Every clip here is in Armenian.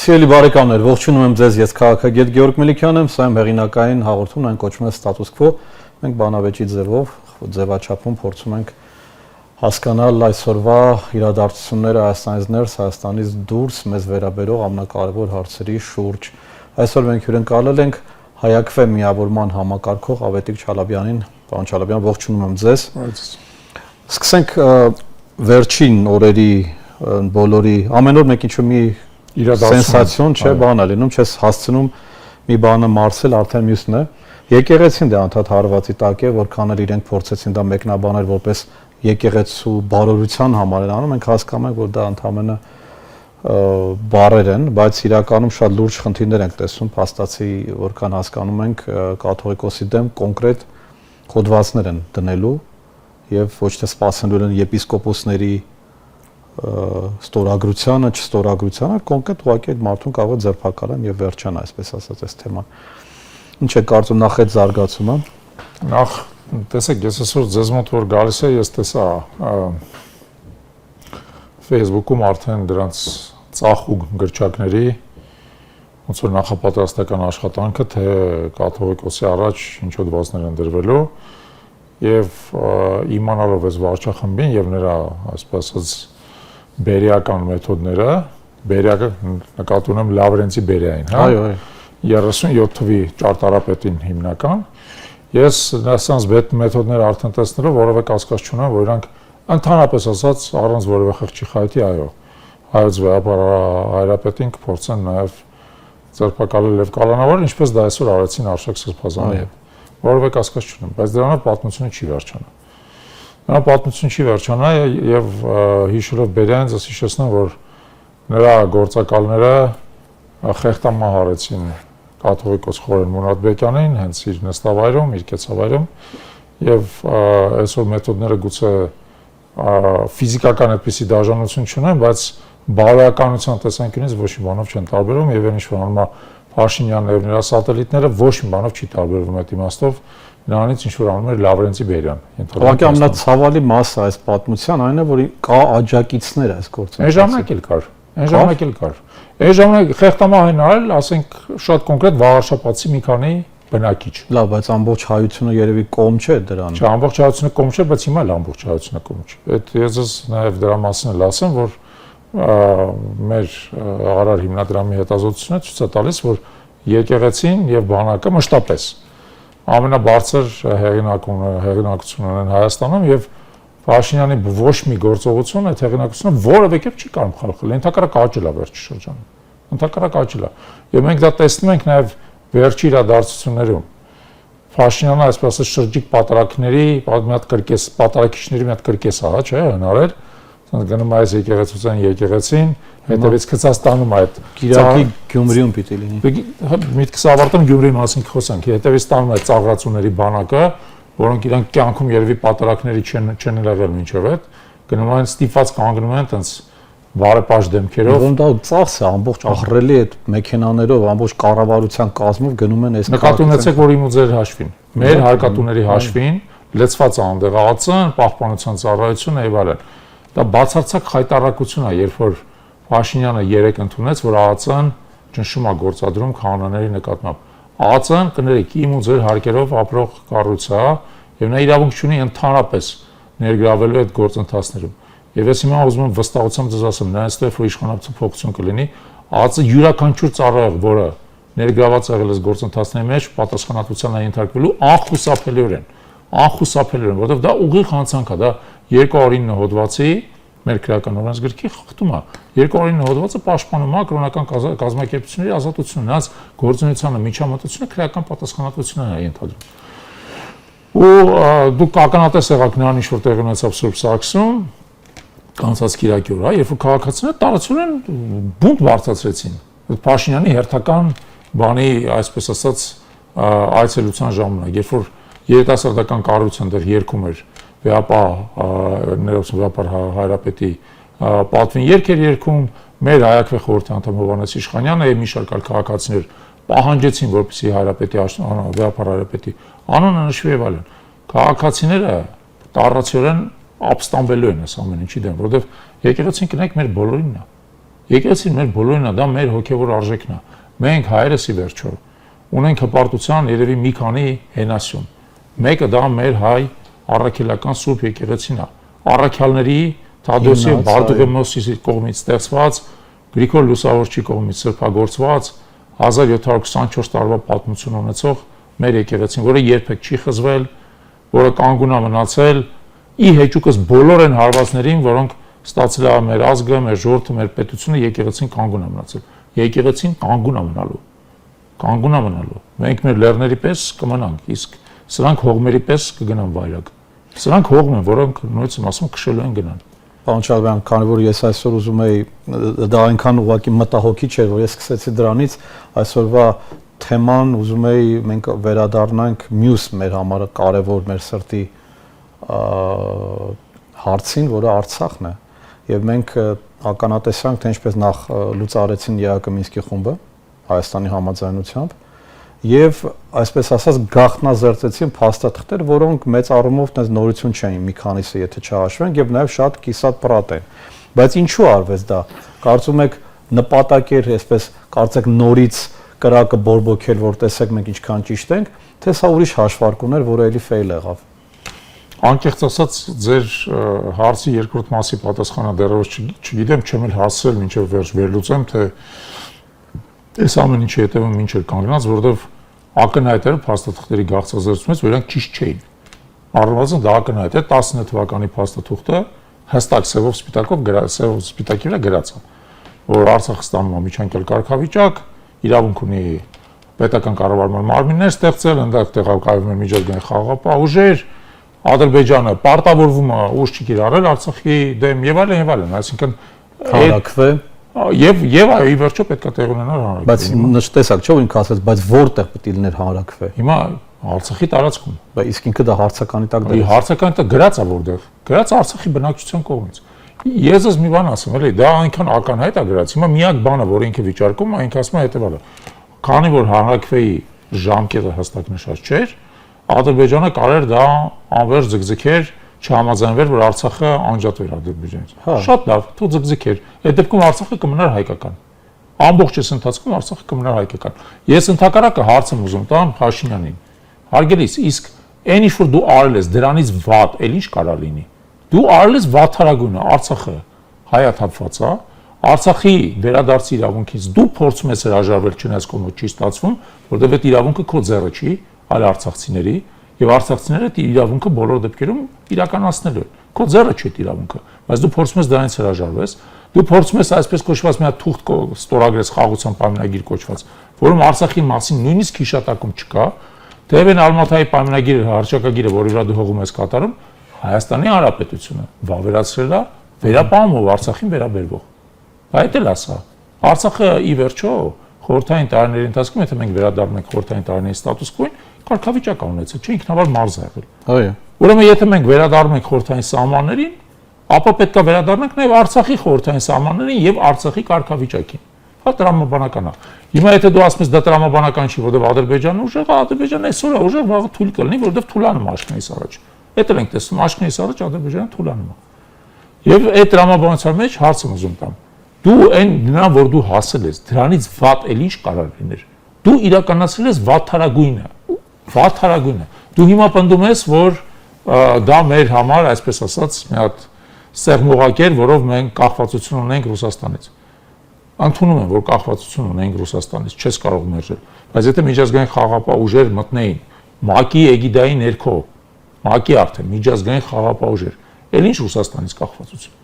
Սիրելի բարեկամներ, ողջունում եմ ձեզ, ես քաղաքագետ Գեորգ Մելիքյանն եմ, սա իմ հեղինակային հաղորդումն, այն կոչվում է Status Quo։ Մենք բանավեճի ձևով, ձևաչափում փորձում ենք հասկանալ այսօրվա իրադարձությունները Հայաստանից ներս, Հայաստանից դուրս մեզ վերաբերող ամենակարևոր հարցերի շուրջ։ Այսօր մենք հյուրընկալել ենք Հայաքվե միավորման համակարգող Ավետիք Չալաբյանին։ Պարոն Չալաբյան, ողջունում եմ ձեզ։ Սկսենք վերջին օրերի բոլորի ամեն օր մեկ ինչ-որ մի սենսացիոն չէ, բան է լինում, չես հասցնում մի բանը մարսել, արդեն մյուսն է։ Եկեղեցին դա անդադ հարվածի տակ է, որքան էլ իրենք փորձեցին դա մեկնաբանել որպես եկեղեցու բարօրության համար են անում, մենք հասկանում ենք, որ դա ընդհանրապես բառեր են, բայց իրականում շատ լուրջ խնդիրներ ենք տեսնում, փաստացի որքան հասկանում ենք, կաթողիկոսի դեմ կոնկրետ հոդվածներ են դնելու եւ ոչ թե սպասելու են եպիսկոպոսների ստորագրությանը, չստորագրությանը, կոնկրետ ուղղակի այդ մարդուն կարող է ձերբակալեն եւ վերջանա, այսպես ասած, այս թեման։ Ինչ է կարծում նախ այդ զարգացումը։ Նախ տեսեք, ես այսօր ձեզ մոտ որ գալիս է, ես տեսա Facebook-ում արդեն դրանց ծախու գրչակների ոնց որ նախապատրաստական աշխատանքը, թե կաթողիկոսի առաջ ինչ հոդվածներ են դրվելու եւ իմանալով այս վարչախմբին եւ նրա, այսպես ասած, բերիական մեթոդները, բերիակը նկատի ունեմ Լավրենտի Բերիային, հա։ Այո, 37 թվի ճարտարապետին հիմնական։ Ես նրանց մեթոդները արդեն տեսնելով որևէ կասկած չունեմ, որ իրանք ընդհանրապես ասած առանց որևէ խղճի խայթի, այո, հայոց հայրապետին կփորձեն նաև ձերբակալել եւ կալանավորել, ինչպես դա այսօր արեցին Արշակ Սրբազանի հետ։ Որևէ կասկած չունեմ, բայց դրանով պատմությունը չի վերջանա։ Նա պատմություն չի վերջանա եւ հիշելով Բերյանին ես հիշեցնում, որ նրա գործակալները խեղտամահ արեցին կաթողիկոս Խորեն Մոնադբեկյանին հենց իր նստավայրում, իր կեցավայրում եւ այսօր մեթոդները գուցե ֆիզիկական այդպիսի դաժանություն չունեն, բայց բարոյականության տեսանկյունից ոչ մի բանով չեն տարբերվում եւ այն ինչ որ անում Փաշինյանն եւ նրա սատելիտները ոչ մի բանով չի տարբերվում այդ իմաստով նրանից ինչ որ անում էր Լավրենտի Բերյան։ Ուղղակի ամենացավալի մասը այս պատմության այն է, որ կա աջակիցներ այս գործում։ Այն ժամանակ էլ կար։ Այն ժամանակ խեղտամահ են արել, ասենք շատ կոնկրետ վաղարշապացի մի քանի բնակիչ։ Լավ, բայց ամբողջ հայությունը երևի կողմ չէ դրան։ Չէ, ամբողջ հայությունը կողմ չէ, բայց հիմա էլ ամբողջ հայությունը կողմ չէ։ Այդ ես նաև դրա մասին էլ ասեմ, որ մեր Ղարար հիմնադրամի հետազոտությունը ցույց է տալիս, որ եկեղեցին եւ բանակը մշտապես ամենաբարձր հեղինակություն ունեն Հայաստանում եւ Փաշինյանի ոչ մի գործողություն այդ հեղինակությունը որևէ կերպ չի կարող խախտել, ընդհակառակ աճել է վերջի շրջանում։ Ընդհակառակ աճել է։ Եվ մենք դա տեսնում ենք նաեւ վերջի իրադարձություններում։ Փաշինյանը այսպես ասած շրջիկ պատարակների, մի հատ կրկես պատարակիչների մի հատ կրկես ա, չէ, հնարել գնում այս եկեղեցության եկեղեցին, հետևից գցած տանում այդ Կիրակի Գյումրիում պիտի լինի։ Միտքս ավարտեմ Գյումրիի մասին խոսանք, հետևից տանում այդ ծաղրացուների բանակը, որոնք իրանք կյանքում երևի պատարակների չեն եղել մինչև այդ, գնում են ստիպված կանգնում են տենց բարեպաշտ դեմքերով։ Որոնք դա ծախս է, ամբողջ ահռելի այդ մեքենաներով, ամբողջ կառավարության կազմով գնում են այս նկատի ունեցեք, որ իմ ու ձեր հաշվին, մեր հարկատուների հաշվին լցված է այնտեղ ԱԾ-ն, պահպանության ծառայությունը եւ այլն։ Դա բացարձակ խայտառակություն է, երբ որ Փաշինյանը երեք ընդունեց, որ ԱԱԾ-ն ճնշում է գործադրում քահանաների նկատմամբ։ ԱԱԾ-ն կներեք իմ ու ձեր հարկերով ապրող կառույց է, եւ նա իրավունք չունի ընդհանրապես ներգրավելու այդ գործընթացներում։ Եվ ես հիմա ուզում եմ վստահությամբ ձեզ ասեմ, նրանցով որ իշխանապետության փոփոխություն կլինի, ԱԱԾ-ը յուրաքանչյուր ծառայող, որը ներգրաված եղել է գործընթացների մեջ, պատասխանատվության է ենթարկվելու անխուսափելիորեն, որովհետեւ դա ուղիղ հանցանք է, դա 209 հոդվածի մեր քրեական օրենսգրքի խախտում է։ 209 հոդվածը պաշտպանում է կրոնական կազմակերպությունների ազատությունը, նրանց գործունեությանը միջամտությունը քրեական պատասխանատվության է ենթադրում։ Ու դուք ականատես եղաք նրան ինչ որ տեղի ունեցավ Սուրբ Սարգսում, կանցած Կիրակի օրը, երբ որ քաղաքացիները տարածորեն բունտ բարձրացրեցին։ Փաշինյանի հերթական բանի, այսպես ասած, այցելության ժամանակ, երբ որ երիտասարդական կառույցը դեռ երգում էր Վեապար Հայրապետի պատվին երգեր երգում, մեր Հայաքվե խորհրդի անդամ Հովհաննես Իշխանյանը եւ մի շարք այլ քաղաքացիներ պահանջեցին, որպեսզի Հայրապետի Վեապար Հայրապետի անունը նշվի եւ այլն։ Քաղաքացիները տառացիորեն ապստամբելու են այս ամեն ինչի դեմ, որովհետեւ եկեղեցին կնեք մեր բոլորինն է։ Եկեղեցին մեր բոլորին է, դա մեր հոգևոր արժեքն է։ Մենք հայերս ի վերջո ունենք հպարտության երևի մի քանի հենասյուն։ Մեկը դա մեր հայ առաքելական Սուրբ եկեղեցին է։ Առաքյալների Թադեոսի Բարդուղեմոսի կողմից ստեղծված, Գրիգոր Լուսավորչի կողմից սրբագործված 1724 տարվա պատմություն ունեցող մեր եկեղեցին, որը երբեք չի խզվել, որը կանգուն է մնացել, ի հեճուկս բոլոր այն հարվածներին, որոնք ստացել է մեր ազգը, մեր ժողովուրդը, մեր պետությունը, եկեղեցին կանգուն է մնացել։ Եկեղեցին կանգուն է մնալու։ Կանգուն է մնալու։ Մենք մեր լեռների պես կմնանք, իսկ սրանք հողմերի պես կգնան վայրակ։ Սրանք հողմ են, որոնք նույնիսկ եմ ասում քշելու են գնան։ Պարոն Չալբյան, քանի որ ես այսօր ուզում էի դա այնքան ուղղակի մտահոգիչ էր, որ ես սկսեցի դրանից այսօրվա թեման ուզում էի մենք վերադառնանք մյուս մեր համար կարևոր մեր սրտի հարցին, որը Արցախն է։ Եվ մենք ականատեսանք, թե ինչպես նախ լուծարեցին ԵԱԿ Մինսկի խումբը Հայաստանի համաձայնությամբ եւ այսպես ասած գաղտնազերծեցին փաստաթղթեր, որոնք մեծ առումով այնպես նորություն չէին, մի քանիսը եթե չհաշվենք եւ նաեւ շատ կիսատ պրատ են։ Բայց ինչու արվեց դա։ Կարծում եք նպատակ էր, այսպես կարծեք նորից կրակը բորբոքել, որ տեսեք մենք ինչքան ճիշտ ենք, թե սա ուրիշ հաշվարկում էր, որը էլի ֆեյլ եղավ։ Անկեղծ ասած, ձեր հարցի երկրորդ մասի պատասխանը դեռևս չգիտեմ, չեմ էլ հասցրել մինչև վերջ վերլուծեմ, թե այս ամեն ինչի հետևում ինչ էր կանգնած, որովհետև ակնհայտ էր փաստաթղթերի գաղթազերծումից, որ իրանք ճիշտ չէին։ Առնվազն դա ակնհայտ է 19 թվականի փաստաթուղթը հստակ սևով սպիտակի վրա գրած է, որ Արցախը ստանում է միջանկյալ կարգավիճակ, իրավունք ունի պետական կառավարման մարմիններ ստեղծել, այնտեղ տեղակայվում են միջազգային խաղաղապահ ուժեր, Ադրբեջանը պարտավորվում է ուժ չի կիրառել Արցախի դեմ եւ այլն, այսինքն հանրակրվե եւ այո, ի վերջո պետք է տեղ ունենար հանրակրվե։ Բայց նշտեսակ չէ, որ ինքը ասաց, բայց որտեղ պետք է լիներ հանրակրվե։ Հիմա Արցախի տարածքում։ Բայց իսկ ինքը դա հարցականի տակ դրել։ Հարցականի տակ գրած է որտեղ։ Գրած Արցախի բնակչության կողմից։ Ես ես մի բան ասեմ, էլի, դա այնքան ականհայտ է գրած։ Հիմա միակ բանը, որ ինքը վիճարկում է, ինքը ասում է հետեւալը։ Քանի որ հանրակրվեի ժամկետը հստակ նշած չէր, Ադրբեջանը կարեր դա անվերջ ձգձգեր, չհամաձայնվեր, որ Արցախը անջատվեր Ադրբեջանից։ Շատ լավ, թող ձգձգեր։ Այդ դեպքում Արցախը կմնար հայկական։ Ամբողջ այս ընթացքում Արցախը կմնար հայկական։ Ես ընդհակառակը հարց եմ ուզում տամ Փաշինյանին։ Հարգելիս, իսկ այն ինչ որ դու արել ես, դրանից վատ, էլ ինչ կարա լինի։ Դու արել ես վատթարագույնը, Արցախը հայաթափված է, Արցախի վերադարձի իրավունքից դու փորձում ես հրաժարվել, չնայած կողմը չի ստացվում, որովհետև այդ իրավունքը քո ձեռը չի, այլ արցախցիների, եւ արցախցիները այդ իրավունքը բոլոր դեպքերում իրականացնելու են։ Քո ձեռը չի այդ իրավունքը, բայց դու փորձում ես դրանից հրաժարվես, դու փորձում ես այսպես կոչված մի հատ թուղթ ստորագրես խաղաղության պայմանագիր կոչված, որում Արցախի մասին նույնիսկ հիշատակում չկա, թեև այն Ալմաթայի պայմանագիրը, հռչակագիրը, որի վրա դու հողում ես կատարում, Հայաստանի Հանրապետությունը վավերացրել է վերապահումով Արցախին վերաբերվող։ Այդ էլ ասա։ Արցախը ի վերջո խորհրդային տարիների ընթացքում, եթե մենք վերադառնում ենք խորհրդային տարիների ստատուս կվոին, կարգավիճակ ունեցել, չէ ինքնաբար մարզ է եղել։ Այո։ Ուրեմն եթե մենք վերադառնում ենք խորհրդային սահմաններին, ապա պետք է վերադառնանք նաև Արցախի խորհրդային սահմաններին եւ Արցախի կարգավիճակին։ Հա տրամաբանական է։ Հիմա եթե դու ասում ես դա տրամաբանական չի, որովհետեւ Ադրբեջանը ուժեղ է, Ադրբեջանը այսօր է ուժեղ, վաղը թույլ կլինի, որովհետեւ թուլանում աշկնից առաջ։ Էդ էլ ենք տեսնում, աշկնից առաջ Ադրբեջանը թուլանում է։ Եվ այդ տրամաբանության մեջ հարց եմ ուզում տամ։ Դու այն նրան, որ դու հասել ես, դրանից վատ էլ ինչ կարող լիներ։ Դու իրականացրել ես վատթարագույնը, վատթարագույնը։ Դու հիմա պնդում ես, որ դա մեր համար, այսպես ասած, մի հատ սեղմողակ էր, որով մենք կախվածություն ունենք Ռուսաստանից։ Ընդունում եմ, որ կախվածություն ունենք Ռուսաստանից, չես կարող մերժել։ Բայց եթե միջազգային խաղաղապահ ուժեր մտնեին ՄԱԿ-ի էգիդայի ներքո, ՄԱԿ-ի արդեն միջազգային խաղաղապահ ուժեր, էլ ինչ Ռուսաստանից կախվածություն։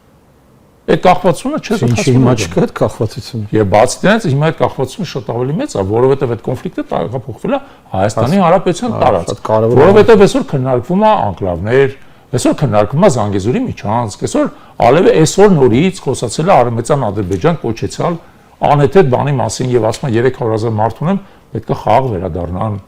Այդ կախվածությունը չես Ինչի հիմա չկա այդ կախվածությունը։ Եվ բացի դրանից հիմա այդ կախվածությունը շատ ավելի մեծ է, որովհետև այդ կոնֆլիկտը տեղափոխվել է Հայաստանի Հանրապետության տարածք, որովհետև այսօր քննարկվում է անկլավներ, այսօր քննարկվում է Զանգեզուրի միջանցք, այսօր Ալևը այսօր նորից խոսացել է Արևմտյան Ադրբեջան կոչեցալ անհեթեթ բանի մասին եւ ասում է 300,000 մարդ ունեմ, պետք է խաղ վերադառնան։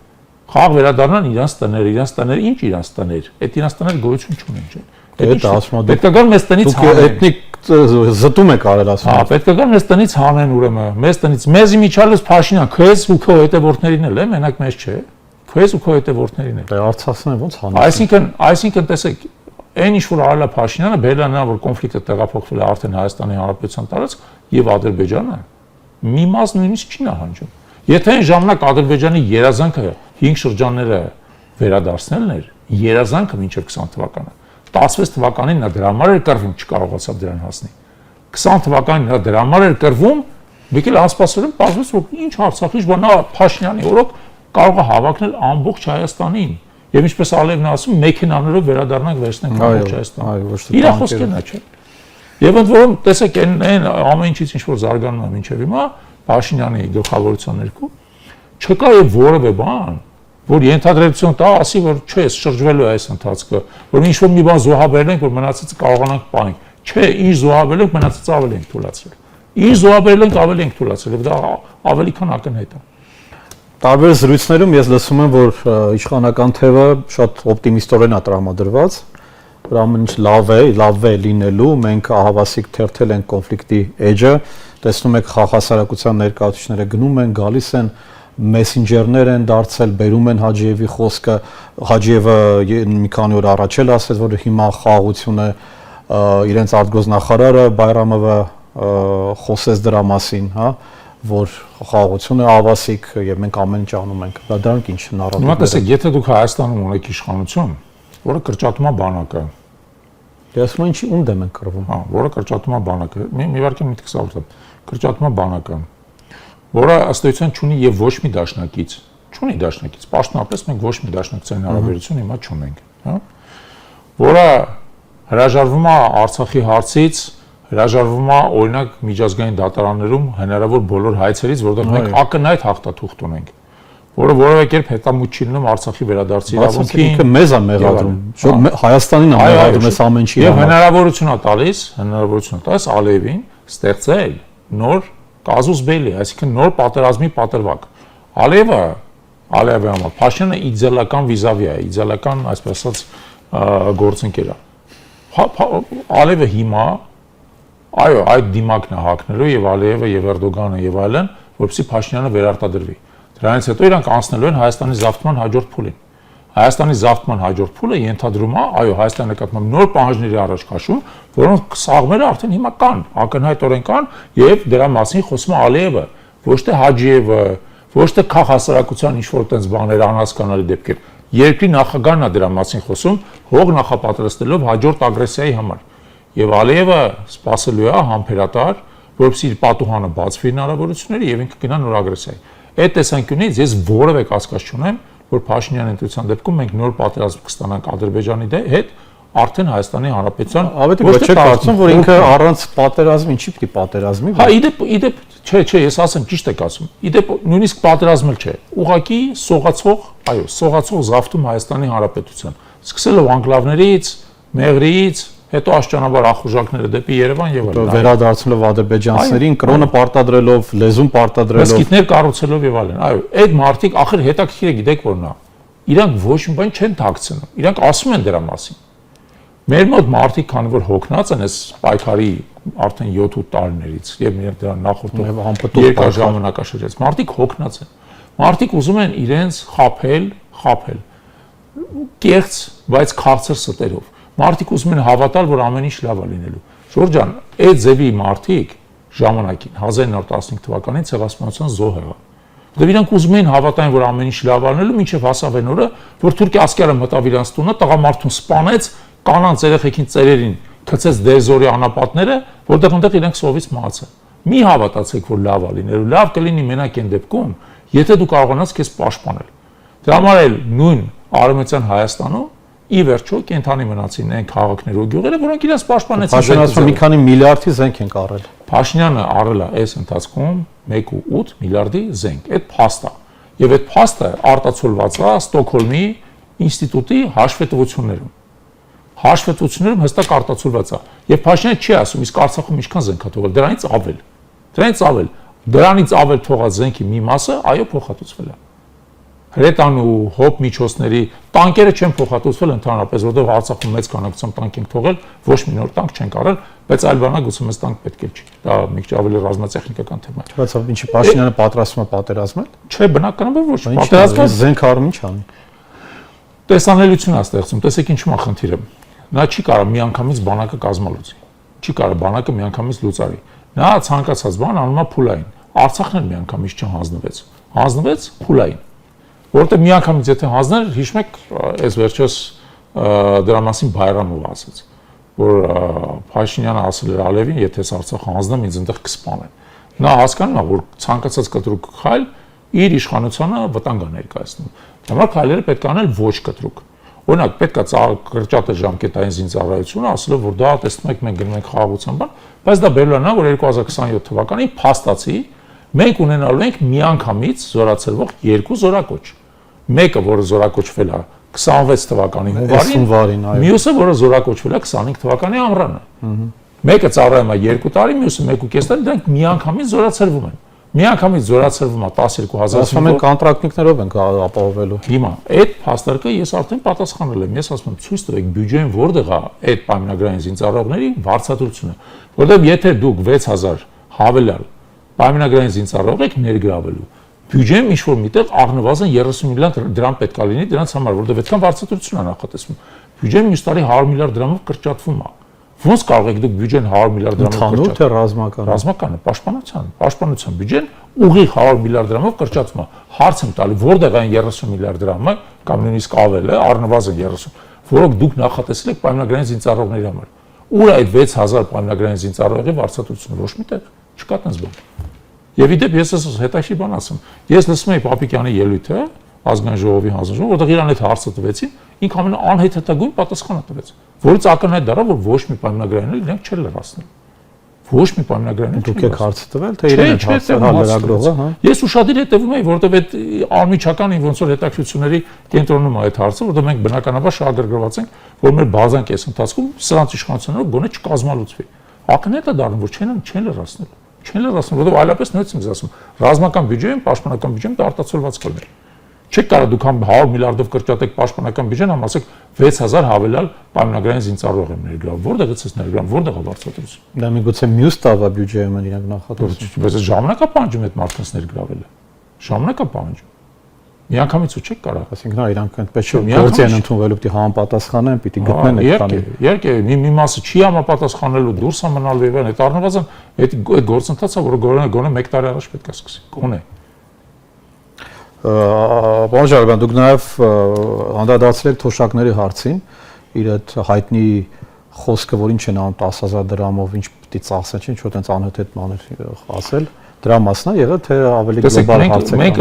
Խաղ վերադառնան իրանց տները, ինչ իրանց տներ, այդ իրանց տները գոյություն չունեն, չէ՞։ Այդ ասում եմ, պետք է գան մեզ տնից հանեն։ Էթնիկ զտում է կարել ասում։ Հա, պետք է գան մեզ տնից հանեն ուրեմն, մեզ տնից, մեզ իմիջալս Փաշինյան, քեզ ու քո հետևորդներին էլ է, մենակ մեզ չէ։ Քեզ ու քո հետևորդներին էլ։ Դե Արցախն է ոնց հանել։ Այսինքն տեսեք, Այն ինչ որ արել է Փաշինյանը, բերել է նրան, որ կոնֆլիկտը տեղափոխվել է արդեն Հայաստանի Հանրապետության տարածք եւ Ադրբեջանը, մի մաս նույնիսկ չի նահանջում։ Եթե այն ժամանակ Ադրբեջանի երազանքը 5 շրջանները վերադարձնելն էր, երազանքը մինչև 20 թվականը, 16 թվականին նա դրա համար էր կռվում, չկարողացավ դրան հասնել։ 20 թվականին նա դրա համար էր կռվում, մեկ էլ անսպասելիորեն պարզվեց, որ ինչ Արցախի բանա Փաշինյանի օրոք կարող է հավակնել ամբողջ Հայաստանին։ Եվ ինչպես Ալիևն ասում, մեքենաներով վերադառնանք վերցնենք ամբողջ Հայաստանը։ Իր խոսքերն է, չէ՞։ Եվ ընդ որում, տեսեք, այն ամեն ինչից ինչ որ զարգանում է մինչև հիմա, Փաշինյանի գլխավորության ներքո, չկա եւ որևէ բան, որ ենթադրություն տա, ասի, որ չէ, շրջվելու է այս ընթացքը, որ ինչ որ մի բան զոհաբերել ենք, որ մնացածը կարողանանք պահենք։ Չէ, ինչ զոհաբերել ենք, մնացածը ավելի ենք թույլատրել։ Ինչ զոհաբերել ենք, ավելի ենք թույլատրել, եւ դա ավելի քան ակնհայտ է։ Տարբեր զրույցներում ես լսում եմ, որ իշխանական թևը շատ օպտիմիստորեն է տրամադրված, որ ամեն ինչ լավ է լինելու, մենք ահավասիկ թերթել ենք կոնֆլիկտի էջը, տեսնում եք խաղաղասարակության ներկայացուցիչները գնում են, գալիս են, մեսենջերներ են դարձել, բերում են Հաջիևի խոսքը, Հաջիևը մի քանի օր առաջ էլ ասեց, որ հիմա խաղաղություն է, իրենց արտգործնախարարը Բայրամովը խոսեց դրա մասին, հա, որ խաղաղությունը ավասիկ եւ մենք ամեն ինչ անում ենք։ Դա դրանք ինչ հնարավոր է։ Հիմա տեսեք, եթե դուք Հայաստանում ունեք իշխանություն, որը կրճատում է բանակը, ես ասում եմ ինչի ում դեմ են կռվում։ հա, որը կրճատում է բանակը, մի վարքին միտքս ավարտեմ, կրճատում է բանակը, որը ըստ էության չունի եւ ոչ մի դաշնակից, չունի դաշնակից, պաշտոնապես մենք ոչ մի դաշնակցային հարաբերություն հիմա չունենք, հա, որը հրաժարվում է Արցախի հարցից, հրաժարվում է օրինակ միջազգային դատարաններում հնարավոր բոլոր հայցերից, որտեղ մենք ակնհայտ հաղթաթուղթ ունենք, որը որևէ կերպ հետամուտ չի լինում Արցախի վերադարձի իրավունքին։ Ինքը մեզ է մեղադրում, Հայաստանին է մեղադրում այս ամեն ինչի։ Եվ հնարավորություն է տալիս Ալիևին ստեղծել նոր կազուս բելի, այսինքն նոր պատերազմի պատրվակ։ Ալիևը համար Փաշինյանը իդեալական վիզավի է, իդեալական, այսպես ասած, գործընկեր է։ Ալիևը հիմա այո, այդ դիմակն է հակնելու եւ Ալիևը եւ Էրդողանը եւ այլն, որպեսզի Փաշինյանը վերարտադրվի։ Դրանից հետո իրանք անցնելու են Հայաստանի զավթման հաջորդ փուլին։ Հայաստանի զավթման հաջորդ փուլը ենթադրում է, այո, Հայաստանի նկատմամբ նոր պահանջների առաջ քաշում, որոնք սաղմերը արդեն հիմա կան, ակնհայտորեն կան եւ դրա մասին խոսում է Ալիևը, ոչ թե Հաջիևը, ոչ թե քաղաքասարակության ինչ-որ տենց բաներ անհասկանալի դեպքեր։ Երկրի նախագահն է դրա մասին խոսում, հող նախապատրաստելով հաջորդ ագրեսիայի համար։ Եվ Ալիևը սպասելու է համբերատար, որպեսզի իր պատուհանը բացվի հնարավորությունները եւ ինքը գնա նոր ագրեսիայի։ Այդ տեսանկյունից ես որևէ կասկած չունեմ, որ Փաշինյանի ընտրության դեպքում մենք նոր պատերազմ կստանանք Ադրբեջանի հետ, արդեն Հայաստանի Հանրապետության Ավետի ոչ է կարծում, որ ինքը առանց պատերազմի ինչի՞ պիտի պատերազմի։ Հա, իդեպ, չէ, ես ասեմ, ճիշտ եք ասում։ Իդեպ նույնիսկ պատերազմել չէ։ Ուղղակի սողացող զավթում Հայաստանի Հանրապետության։ Սկսելով անկլավներից, Մեղրիից, հետո աշճանաբար ախորժակները դեպի Երևան եւ այլն։ Վերադարձնելով ադրբեջանցիներին, կրոնը պարտադրելով, լեզուն պարտադրելով, մզկիթներ կառուցելով եւ այլն։ Այո, այդ մարդիկ ախր հետաքրքիր է, գիտեք որ նա։ Իրանք ոչ մի բան չեն թաքցնում։ Իրանք ասում են դրա մասին։ Մեր մոտ մարդիկ, քանի որ հոգնած են այս պայքարի արդեն 7-8 տարիներից եւ դրա նախորդ երկար ժամանակաշրջանից, մարդիկ հոգնած են։ Մարդիկ ուզում են իրենց խաբել, կեղծ, բայց քաղցր ստերով։ Մարդիկ ուզում են հավատալ, որ ամեն ինչ լավ է լինելու։ Ժորժ ջան, այդ ձևի մարդիկ ժամանակին 1915 թվականին ցեղասպանության զոհ եղան։ Որտեղ իրանք ուզում էին հավատային, որ ամեն ինչ լավ է լինելու, մինչև հասավ այն օրը, որ Թուրքիա ասկերը մտավ իրանց տունը, տղամարդուն սպանեց, կանանց երեխեքին ծերերին գցեց դերձորի անապատները, որտեղ այնտեղ իրանք սովից մահացան։ Մի հավատացեք, որ լավ է լինելու, լավ կլինի մենակ այն դեպքում, եթե դու կարողանաս քեզ պաշտպանել։ Դրա համար էլ նույն Արևմտյան Հայաստանում ի վերջո կենթանի մնացին այն քաղաքները ու գյուղերը, որոնք իրենց պաշտպանեցին։ Փաշինյանը մի քանի միլիարդի զենք են առել։ Փաշինյանը առել է այս ընթացքում 1.8 միլիարդի զենք։ Այդ փաստ է։ Եվ այդ փաստը արտացոլված է Ստոկհոլմի ինստիտուտի հաշվետվություններում։ Հաշվետվություններում հստակ արտացոլված է։ Եվ Փաշինյանը չի ասում, իսկ Արցախում ինչքան զենք է թողել, դրանից ավել թողած զենքի մի մասը այո փոխհատուցվել է։ Հրետանու հոբ միջոցների տանկերը չեն փոխհատուցվել ընդհանրապես, որովհետև Արցախում մեծ քանակությամբ տանկ են թողել, ոչ մի նոր տանկ չեն կարել, բայց այլ բանա գուցե մեծ տանկ պետք է չի։ Դա մի քիչ ավելի ռազմատեխնիկական թեմա է։ Բայց ինչի Փաշինյանը պատրաստվում է պատերազմել։ Չէ, բնականաբար ոչ, պատերազմը զենք առում ինչ անի։ Տեսանելիություն է ստեղծում, տեսեք ինչու է խնդիրը։ նա չի կարող միանգամից բանակը կազմալուծի։ Չի կարող բանակը միանգամից լուծարի։ Նա ցանկացած բան անում է փուլային։ Արցախն էլ միանգամից չհանձնվեց։ Հանձնվեց փուլային։ Որտեղ միանգամից եթե հանձներ, հիշում եք, այս վերջերս դրա մասին Բայրամով ասաց, որ Փաշինյանը ասել էր Ալիևին, եթե Արցախ հանձնեմ, ինձ այնտեղ կսպանեն։ Նա հասկանում է, որ ցանկացած կտրուկ քայլ իր իշխանությանը վտանգ է ներկայացնում։ Համար քայլերը պետք է անել ոչ կտրուկ։ Օրինակ, պետք է կրճատել ժամկետային զինծառայությունը, ասելով, որ դա տեսնում եք, մենք գնում ենք խաղաղության բան, բայց դա բերելու է նա, որ 2027 թվականին փաստացի մենք ունենալու ենք միանգամից զորացրվող երկու զորակոչ։ Մեկը, որը զորակոչվել է 26 թվականի հունվարին, մյուսը, որը զորակոչվել է 25 թվականի ամռանը։ Մեկը ծառայում է 2 տարի, մյուսը 1.5 տարի, դրանք միանգամից զորացրվում են։ Միանգամից զորացրվում է 12000։ Ասում են կոնտրակտներով ենք ապահովելու։ Հիմա այդ փաստարկը ես արդեն պատասխանել եմ։ Ես ասում եմ, ցույց տվեք բյուջեն որտեղ է այդ պայմանագրային զինծառայողների վարձատրությունը, որովհետև եթե դուք 6000 հավելյալ պայմանագրային զինծառայող եք ներգրավելու, բյուջեն ինչ-որ միտեղ առնվազն 30 միլիոն դրամ պետք է լինի դրանց համար, որովհետև այդքան վարձատրություն է նախատեսվում։ Բյուջեն մյուս տարի 100 միլիարդ դրամով կրճատվում է։ Ոնց կարող եք դուք բյուջեն 100 միլիարդ դրամով կրճատել, թե ռազմական։ Ռազմականը, պաշտպանության բյուջեն ուղիղ 100 միլիարդ դրամով կրճատվում է։ Հարց եմ տալի, որտեղ այն 30 միլիարդ դրամը կամ նույնիսկ ավել է, առնվազն 30, որոնք դուք նախատեսել եք պայմանագրային զինծառայողների համար։ Ուր է այդ 6000 պայմանագրային զինծառայողի վարձատրությունը, ոչ մի տեղ չկա տես բան։ Եվ իդեպ ես հետաքրքիր բան ասեմ։ Ես լսում էի Պապիկյանի ելույթը ազգային ժողովի հանձնաժողովում, որտեղ իրան այդ հարցը տվեցին, ինքը ամենաանհետագույն պատասխանը տվեց, որից ակնհայտ դառավ, որ ոչ մի պայմանագրային իրենք չեն լրացնել։ Ոչ մի պայմանագրային դուք եք հարցը տվել, թե իրեն եք հարցը լրագրողը, հա։ Ես ուշադիր հետևում էի, որովհետև այդ անմիջական ոնց որ հետաքրքրությունների կենտրոնում է այդ հարցը, որովհետև մենք բնականաբար շահագրգռված ենք, որ մեր բազան կես ընթացքում սրանց իշխանությունները գոնե չկազմալուծվի։ Ակնհայտ է դառնում, որ չեն լրացնել։ Չեն լրացնում, որովհետև այլապես նույնպես եմ ասում, ռազմական բյուջեն, պաշտպանական բյուջեն դա արտացոլված կլինի։ Չեք կարող դուք 100 միլիարդով կրճատեք պաշտպանական բյուջեն, համ ասեք 6000 հավելյալ պայմանագրային զինծառայող եմ ներգրավում։ Որտեղից է ներգրավում, որտեղ է վարձատրությունը։ Դա միգուցե մյուս տարվա բյուջեում են իրենք նախատեսում։ Բայց ժամանակ է պահանջում այդ մարդկանց ներգրավելը։ Ժամանակ է պահանջում։ Միանգամից ու չեք կարող։ Այսինքն նա իրանք այնպես չէ, գործի են ընդունվելու, պիտի համապատասխանեն, պիտի գտնեն այդ բանը։ Իհարկե, մի մասը չի համապատասխանելու, դուրս է մնալու եւ այդ առնվազն այդ գործընթացը, որը գոնե 1 տարի առաջ պետք է սկսի։ Գոնե։ Պարոն Ժարգան, դուք նաև անդրադարձել եք թոշակների հարցին, իր այդ հայտնի խոսքը, որ ինչ են անում 10000 դրամով, ինչ պիտի ծախսեն, ինչ որ տենց անհետ մաներ ասել, դրա մասն է եղել, թե ավելի գլոբալ հարց է։ Մենք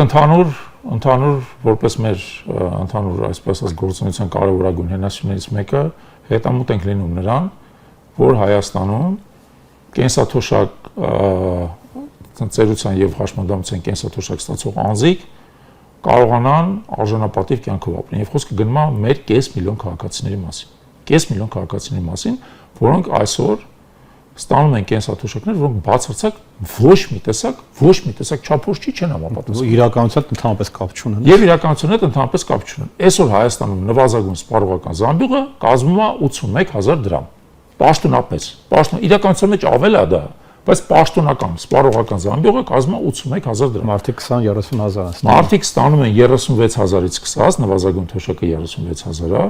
ընդհանուր որպես մեր ընդհանուր այսպես ասած գործունեության կարևորագույն հենասյուներից մեկը հետամուտ ենք լինում նրան, որ Հայաստանում կենսաթոշակ ծերության եւ հաշմանդամության կենսաթոշակ ստացող անձիկ կարողանան արժանապատիվ կյանքով ապրեն։ Եվ խոսքը գնում է մեր կես միլիոն քաղաքացիների մասին։ Կես միլիոն քաղաքացիների մասին, որոնք այսօր ստանում են կենսաթոշակներ, որոնք բացարձակ ոչ մի տեսակ չափորոշիչ չեն համապատասխանում։ Իրականության ընդհանրապես կապ չունեն։ Եվ իրականության հետ ընդհանրապես կապ չունեն։ Այսօր Հայաստանում նվազագույն սպառողական զամբյուղը կազմում է 81000 դրամ։ Պաշտոնապես, իրականության մեջ ավել է դա, բայց պաշտոնական սպառողական զամբյուղը կազմում է 81000 դրամ։ Մարդիկ 20-30000 են։ Մարդիկ ստանում են 36000-ից սկսած, նվազագույն թոշակը 36000 է,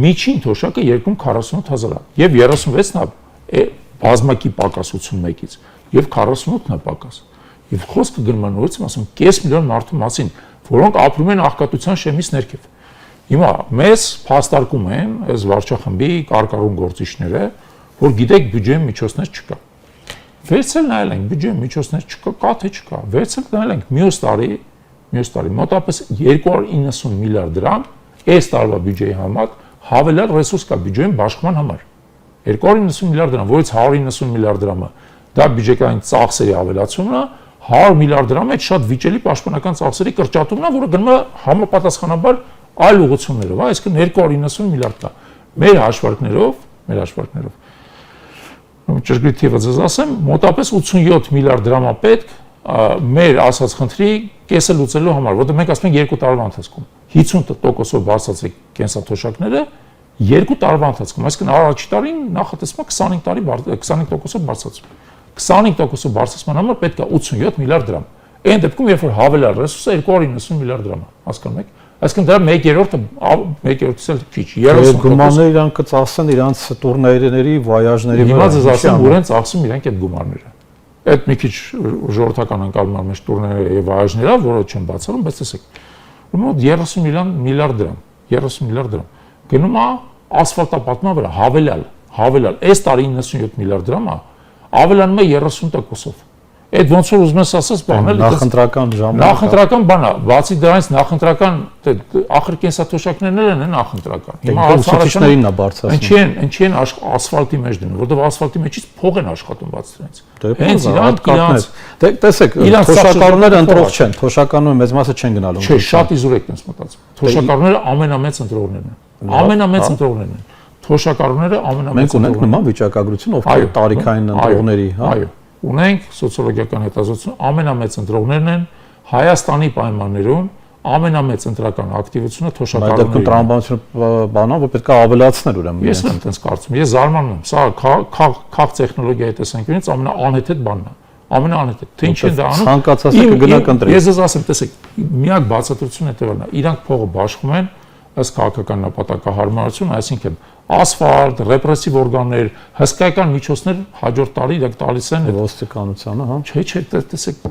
միջին թոշակը 248,000 է, եւ 36-ն է բազմակի պակաս 81-ից, եւ 48-ն է պակաս։ Եվ խոսքը գնում է նորից, ասում, կես միլիոն մարդու մասին, որոնք ապրում են աղքատության շեմից ներքև։ Հիմա մեզ փաստարկում են այս վարչախմբի կարկառուն գործիչները, որ գիտեք բյուջեի միջոցներ չկա։ Վերցրել նայել ենք բյուջեի միջոցներ չկա, կա թե չկա։ Վերցրել նայել ենք մյուս տարի մոտավորապես 290 միլիարդ դրամ այս տարվա բյուջեի համար հավելյալ ռեսուրս կա բյուջեին բաշխման համար։ 290 միլիարդ դրամ, որից 190 միլիարդ դրամը դա բյուջետային ծախսերի ավելացումն է, 100 միլիարդ դրամը այդ շատ վիճելի պաշտպանական ծախսերի կրճատումն է, որը գնում է համապատասխանաբար այլ ուղղություններով, այսինքն 290 միլիարդ կա։ Մեր հաշվարկներով ճշգրիտ թիվը ձեզ ասեմ, մոտավորապես 87 միլիարդ դրամ է պետք մեր ասած խնդրի կեսը լուծելու համար, որտեղ մենք ասում ենք 2 տարվա ընթացքում 50%-ով բարձրացեք կենսաթոշակները 2 տարվա ընթացքում, այսինքն առաջի տարին նախատեսվում է 25%-ով բարձրացում։ 25%-ով բարձրացման համար պետք է 87 միլիարդ դրամ։ Այն դեպքում, երբ որ հավելյալ ռեսուրսը 290 միլիարդ դրամ է, հասկանում եք, Այսինքն դրա 1/3-ը 1/3-ից էլ քիչ, 30%։ Գումարները իրանք կծախսեն իրանց տուրներների, վոյաժների վրա։ Հիմա ձեզ ասեմ, որ են ծախսում իրանք այդ գումարները։ Այդ մի քիչ ժողովրդական անցալման մեջ տուրները եւ վոյաժները, որը չեն բացառում, բայց տեսեք, մոտ 30 միլիարդ դրամ, 30 միլիարդ դրամ։ Գնում է ասֆալտապատման վրա, հավելյալ։ Այս տարի 97 միլիարդ դրամ է, ավելանում է 30%-ով։ Այդ ոնց որ ուզում ես ասես բան էլի նախընտրական ժամանակ նախընտրական բան է բացի դրանից նախընտրական ախր կենսաթոշակներն են նախընտրական հիմա ուսուցիչներին է բարձրացնում ինչի են ասֆալտի մեջ դնում որովհետև ասֆալտի մեջից փող են աշխատում բաց դրանից հենց իրանք տեսեք թոշակառուները ընտրող չեն թոշակառուները մեծ մասը չեն գնալու չէ շատ իզուր եք տես մտածում թոշակառուները ամենամեծ ընտրողներն են թոշակառուները ամենամեծ մենք ունենք նման վիճակագրություն ովքեր տարիքային ընտրողների հա այո ունենք սոցիոլոգիական հետազոտություն ամենամեծ ընտրողներն են Հայաստանի պայմաններում ամենամեծ ընտրական ակտիվությունը թոշակառուներն են։ Այդ տրամաբանությունը բանա, որ պետք է ավելացնել ուրեմն։ Ես եմ այդպես կարծում։ Ես զարմանում եմ։ Սա քաղ տեխնոլոգիայի տեսանկյունից ամենաանհեթեթ բանն է։ Ամենաանհեթեթ։ Թե ինչ են դա անում։ Ցանկացածը կգնա կընտրի։ Ես ասեմ, տեսեք, միակ բացատրությունը հետևելն է։ Իրանք փողը բաշխում են ըստ քաղաքական նպատակահարմարություն, այսինքն ասֆալտ, ռեպրեսիվ օրգաններ, հսկայական միջոցներ հաջորդ տարի իրենք տալիս են ոստիկանությանը, հա։ Չէ, տեսեք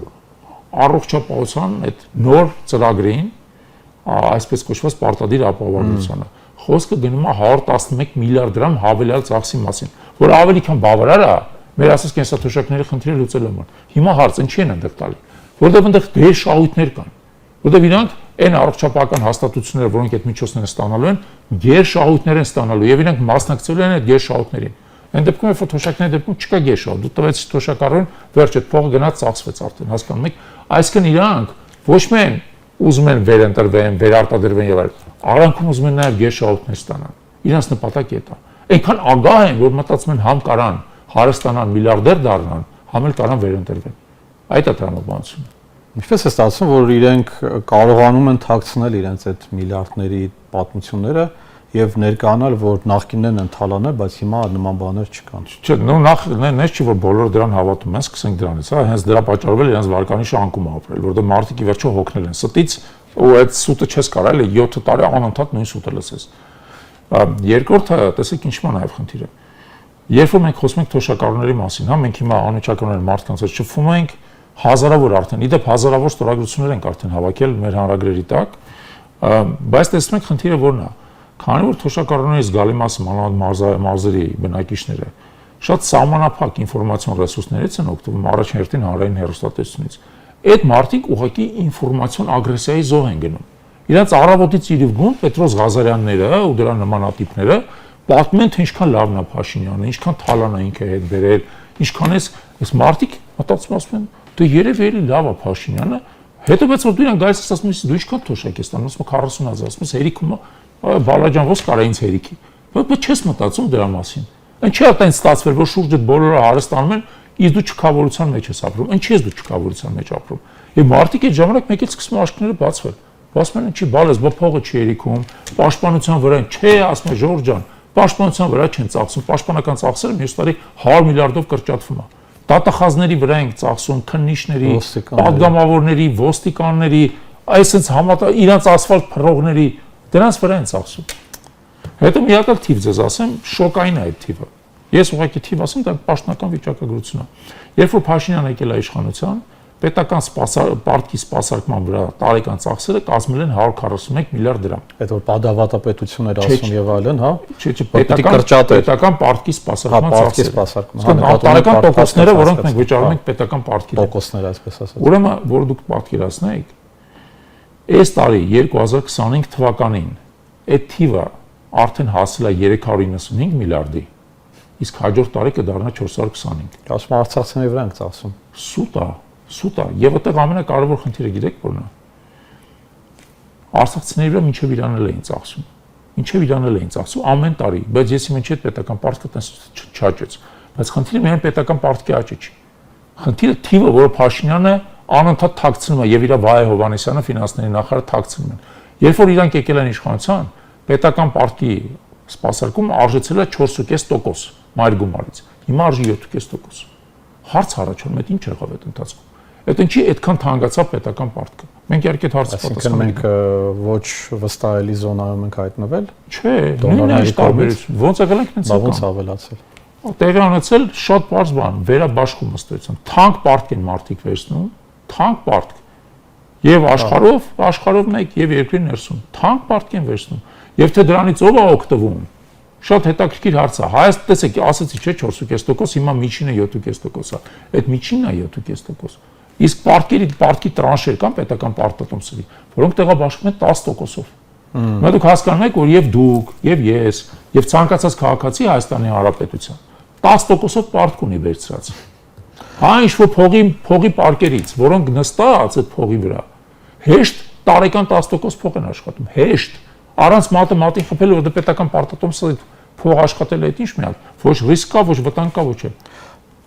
առողջապահության այդ նոր ծրագրին, այսպես կոչված պարտադիր ապահովագրությանը, խոսքը գնում է 111 միլիարդ դրամ հավելյալ ծախսի մասին, որ ավելի քան բավարար է մեր ասած կենսաթոշակների խնդիրը լուծելու համար։ Հիմա հարց ինչի են այնտեղ տալի, որովհետև այնտեղ գերշահույթներ կան, որովհետև իրանք այն առողջապահական հաստատությունները, որոնք այդ միջոցները ստանալու են, գերշահույթներ են ստանալու եւ իրանք մասնակցելու են այդ գերշահույթներին։ Այն դեպքում երբ թոշակների դեպքում չկա գերշահույթ, դու տվեցի թոշակառուն, վերջ այդ փողը գնաց ծախսվեց արդեն, հասկանում եք։ Այսինքն իրանք ոչ միայն ուզում են վերընտրվեն, վերարտադրվեն եւ այլն, առանքում ուզում են նաեւ գերշահույթներ ստանալ։ Իրանց նպատակը դա է։ Այնքան ագահ են, որ մտածում են համ կարան հարստանան, միլիարդեր դառնան, համ էլ կարան վերընտրվեն։ Այդ է տրամաբանությունը։ Ինչպես է ստացվում, որ իրենք կարողանում են թաքցնել իրենց այդ միլիարդների պատմությունները եւ ներկայանալ, որ նախկիններն են թալանել, բայց հիմա նման բաներ չկան։ Չէ, նես չի որ բոլորը դրան հավատում են, սկսենք դրանից, հա, հենց դրա պատճառով էլ իրենց վարկանիշը անկում է ապրել, որովհետեւ մարդիկ ի վերջո հոգնել են ստից, ու այդ սուտը չես կարա էլի 7 տարի անընդհատ նույն սուտը լսես։ Երկրորդը, տեսեք ինչու է նաեւ խնդիրը։ Երբ որ մենք խոսում ենք թոշակառուների մասին, հա, մենք հիմա անմիջականորեն մարդկանց հետ շփվում ենք, հազարավոր արդեն, իդեպ հազարավոր ստորագրություններ ենք արդեն հավաքել մեր հանրագրերի տակ, բայց տեսնում ենք խնդիրը որն է։ Քանի որ թոշակառուների զգալի մասը մանավանդ մարզերի բնակիչները շատ սահմանափակ ինֆորմացիոն ռեսուրսներից են օգտվում, առաջին հերթին հանրային հեռուստատեսությունից։ Այդ մարդիկ ուղղակի ինֆորմացիոն ագրեսիայի զոհ են գնում։ Իրանց առավոտից իրիվ գուն Պետրոս Ղազարյանները ու դրա նմանատիպները պատմեն թե ինչքան լավն է Փաշինյանը, ինչքան թալան է ինքը հետ բերել, ինչքան այս մարդիկ մտածում ասում են դու երևի էլի լավ է Փաշինյանը, հետո բայց որ դու իրան գալիս ասում ես դու ինչքան թոշակ ես տանում, ասում 40,000, ասում ես հերիքում Բալաջան ո՞ս կարա ինձ հերիքի։ Բայց չես մտածում դրա մասին։ Ինչի՞ է այդպես ստացվել, որ շուրջը բոլորը հարստանում են, իսկ դու չքավորության մեջ ես ապրում։ Ինչի՞ ես դու չքավորության մեջ ապրում։ Եվ մարդիկ այդ ժամանակ մեկից սկսում են աչքները բացվել։ Ասում են ինչի՞ բալես, բա փողը չի հերիքում, պաշտպանության վրա են, չէ, ասում է Ժորժ ջան, պաշտպանության վրա չեն ծախսում, պաշտպանական ծախսերը մյուս տարի 100 միլիարդով կրճատվում է։ Դատախազների վրա ենք ծախսում, քննիչների, պատգամավորների, ոստիկանների, այսպես իրանց ասֆալտ փռողների, դրանց վրա են ծախսում։ Հետո միակալ թիվ ձեզ ասեմ, շոկային է այդ թիվը։ Ես ուղղակի թիվ ասեմ, դա պաշտոնական վիճակագրություն է։ Երբ որ Փաշինյանը եկել է իշխանության, պետական պարտքի սպասարկման վրա տարեկան ծախսերը կազմել են 141 միլիարդ դրամ։ Այդ որ падավատապետություն էր ասում եւ այլն, հա։ Չէ, պետական պարտքի սպասարկման ծախսերը։ Տարեկան տոկոսները, որոնք մենք վճարում ենք պետական պարտքի։ Տոկոսները, այսպես ասած։ Ուրեմն, որ դուք պատկերացնեք, այս տարի 2025 թվականին այդ թիվը արդեն հասել է 395 միլիարդի, իսկ հաջորդ տարի կդառնա 425։ Ասում արցախցիների վրա ենք ծախսում։ Սուտ է, եւ այդտեղ ամենակարևոր խնդիրը գիտեք որն է։ Արցախցիների վրա մինչեւ իրանել էին ծախսում ամեն տարի, բայց ես իմ հետ պետական պարտքը տես չաճեց։ Բայց խնդիրը միայն պետական պարտքի աճը չի։ Խնդիրը թիվը, որը Փաշինյանը անընդհատ թաքցնում է եւ իր Վահե Հովհաննիսյանը ֆինանսների նախարարը թաքցնում են։ Երբ որ իրանք եկել են իշխանության, պետական պարտքի սպասարկումը արժեցել է 4.5% մայր գումարից։ Հիմա արժի 7.5%։ Հարց առաջանում է, ինչ եղավ այդ ընթացքում։ Այդ ինչի այդքան թանկացավ պետական պարտքը։ Մենք իհարկե այդ հարցը Այսինքն մենք ոչ վստահելի զոնայում ենք հայտնվել։ Չէ, նույնն է տարբերություն։ Ոնց եղել ենք նենց։ Ոնց ավելացել։ Տեղի ունեցել շատ բարձ բան, վերաբաշխում ըստեյության։ Թանկ պարտք են մարդիկ վերցնում, թանկ պարտք։ Եվ աշխարհով մեկ եւ երկրի ներսում թանկ պարտք են վերցնում։ Եվ թե դրանից ով է օգտվում։ Շատ հետաքրքիր հարց է։ Հայաստան տեսեք, ասացի չէ 4.5%, հիմա միջինը 7.5% է։ Այդ միջինն է 7.5%։ Իսկ պարտքի տրանշեր կան պետական պարտատոմսերի, որոնք տեղաբաշխվում են 10%-ով։ Հիմա դուք հասկանում եք, որ եւ դուք, եւ ես, եւ ցանկացած քաղաքացի Հայաստանի Հանրապետության 10%-ով պարտք ունի վերցրած։ Հա ինչ-որ փողի պարկերից, որոնք նստած այդ փողի վրա, հեշտ տարեկան 10% փող են աշխատում, հեշտ։ Առանց մատեմատիկ խփելու, որ դա պետական պարտատոմսը փող աշխատել է, այդ ինչ միակ, ոչ ռիսկ կա, ոչ վտանգ կա, ոչ է։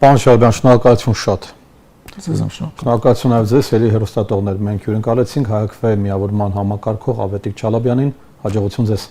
Պարոն Շահբյան, շնորհակալություն շատ։ Շնորհակալություն նաև ձեզ, ելի հեռուստատողներ, մենք հյուրընկալեցինք ՀԱԿՎ միավորման համակարգող Ավետիք Չալաբյանին, հաջողություն ձեզ։